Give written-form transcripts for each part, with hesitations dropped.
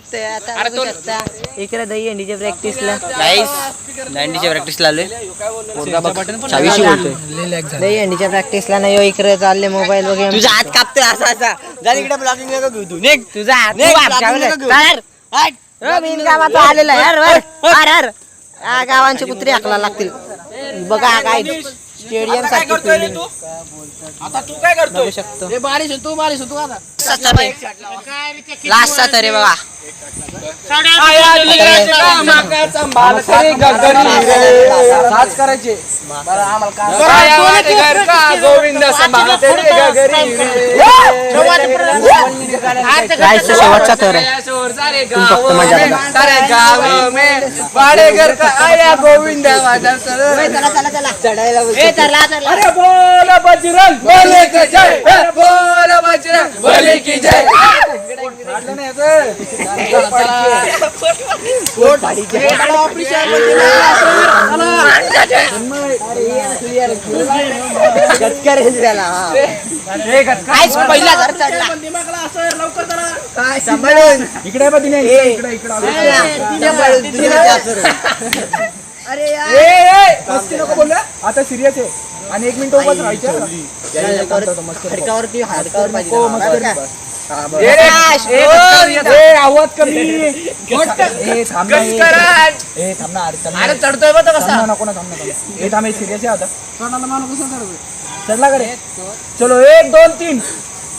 शकतोय आता बघू शकता इकडे दही अंडीच्या प्रॅक्टिसला गाईस दहीहंडीच्या प्रॅक्टिसला आलोय. चावीशी बोलतोय. दही अंडीच्या प्रॅक्टिसला नाही इकडे चालले मोबाईल वगैरे. तुझा हात कापतोय असा असा. जा इकडे ब्लॉगिंग नको घेऊ तू. निघ. तुझा हात निघ. आलेला यार वर गावांचे कुत्रे हाकला लागतील. बघा काय स्टेडियम साठी आता तू काय करतोय? शकतो लास्टचा तरी बघा. शेवटचा तर आहे. फक्त मजा अरे बोल बजरंग बोले की जय. बोल बजरंग बोले की जय. इकडे मस्ती नको बोलला. आता सिरियस आहे आणि 1 मिनिट उभाच राहायचं. आवाज कमी. चढतोय बघ कसा. नको ना थांब सिरियस आहे आता. चढला कडे. चलो 1 2 3.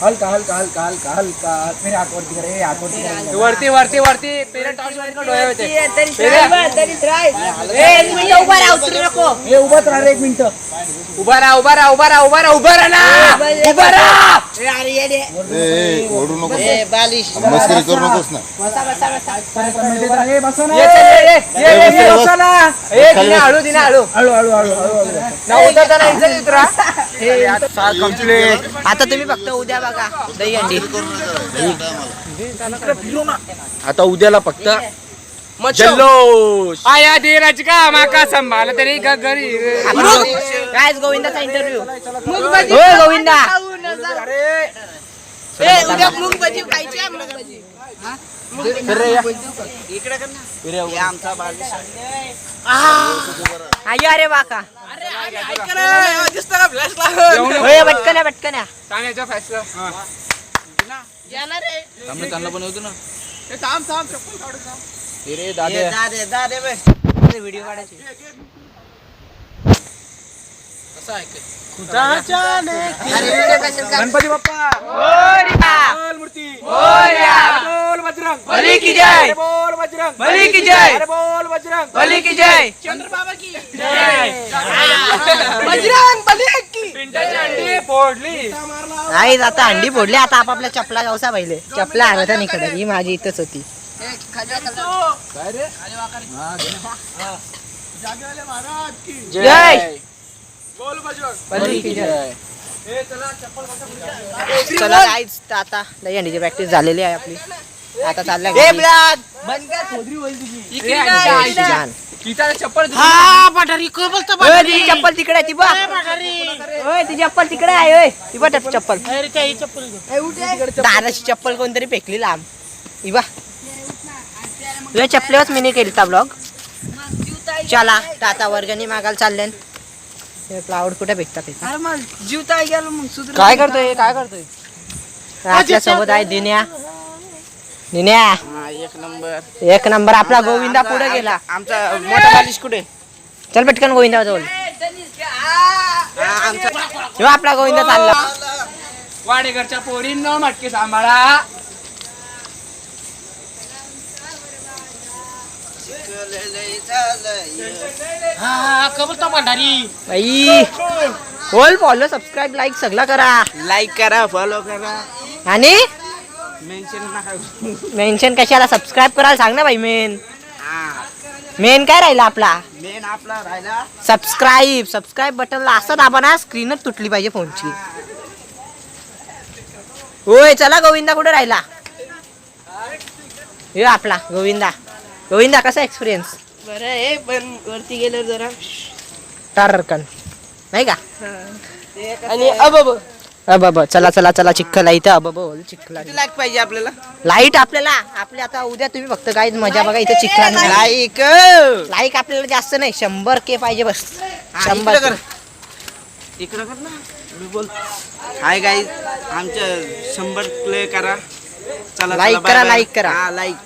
हलका हलका हलका हलका हलका. मेरे हात वरती करे. हात वरती वरती वरती. पेरे टॉर्च वर डोळे होते. उभाच राहा 1 मिनिट. उभा राहा उभा राहा उभा राहा उभा राहा उभा राहा ना. उभा राहा. ओढू नको. मस्करी करू नकोस ना. हळू दिना हळू हळू हळू हळू आता तुम्ही फक्त उद्या बघा दही अंडी. आता उद्याला फक्त जल्लोष. आया धीरज का माका संभाल तरी घरी. Guys गोविंदाचा interview. गोविंदा उद्या मूग भजी खायची आहे मूग भजी. इकडे कर ना. आमचा अरे वाका. पटकन पटकन बनवतो ना. व्हिडिओ काढायची. गणपती बाप्पा मूर्ती. बोल बजरंग बली की जय. बोल बजरंग बली की जय. बोल बजरंग बली की जय. चंद्रबाबा की जय. बजरंग बली की. पिंटाची अंडी फोडली. नाही आता अंडी फोडली. आता आपापल्या चपला गावसा पाहिले. चपला आणता इकडे. ही माझी इथंच होती. जय. बोल बजरंग बली की जय. चला गाईज आता दही अंडीची प्रॅक्टिस झालेली आहे आपली. आता चाललंय चप्पल. चप्पल तिकडे ती बघ. ती चप्पल तिकडे आहे. ती बघ चप्पल. दादाची चप्पल कोणतरी फेकली लांब. ही बा तुझ्या चप्पलेवरच मी केली ब्लॉग. चला टाटा वर्गणी मागायला चालले. फ्लावर कुठे भेटतात काय करतोय काय करतोय. आपल्या सोबत आहे दिन्या. दिन्या 1 नंबर. आपला गोविंदा पुढे गेला. आमचा मोठा बालिश कुठे. चल पटकन गोविंदा जवळ. आपला गोविंदा चालला. वाडेकरच्या पोरींनो मटके सांभाळा. बाई बोल फॉलो सबस्क्राईब लाईक सगळं करा. लाईक करा फॉलो करा आणि मेन्शन मेन्शन कशाला. सबस्क्राईब करायला सांग ना भाई. मेन काय राहिला आपला. मेन आपला राहिला सबस्क्राईब बटनला असं दाबा ना स्क्रीनच तुटली पाहिजे फोनची. होय चला गोविंदा कुठे राहिला. हे आपला गोविंदा. गोविंदा कसा एक्सपिरियन्स. बरं आहे पण वरती गेल्यावर जरा टारकन नाही का. आणि अब अबब चला चला चला चिखल आहे इथं अबब चिखल किती लाईक पाहिजे आपल्याला लाईट आपल्याला आपले आता उद्या तुम्ही फक्त काय मजा बघा इथं चिखल लाईक लाईक आपल्याला जास्त नाही 100K पाहिजे बस इकडं 100 कर इकडं कर ना मी बोल हाय गाईज आमच्या 100 प्ले करा चला Like चला, करा, bye bye. like करा. हा लाईक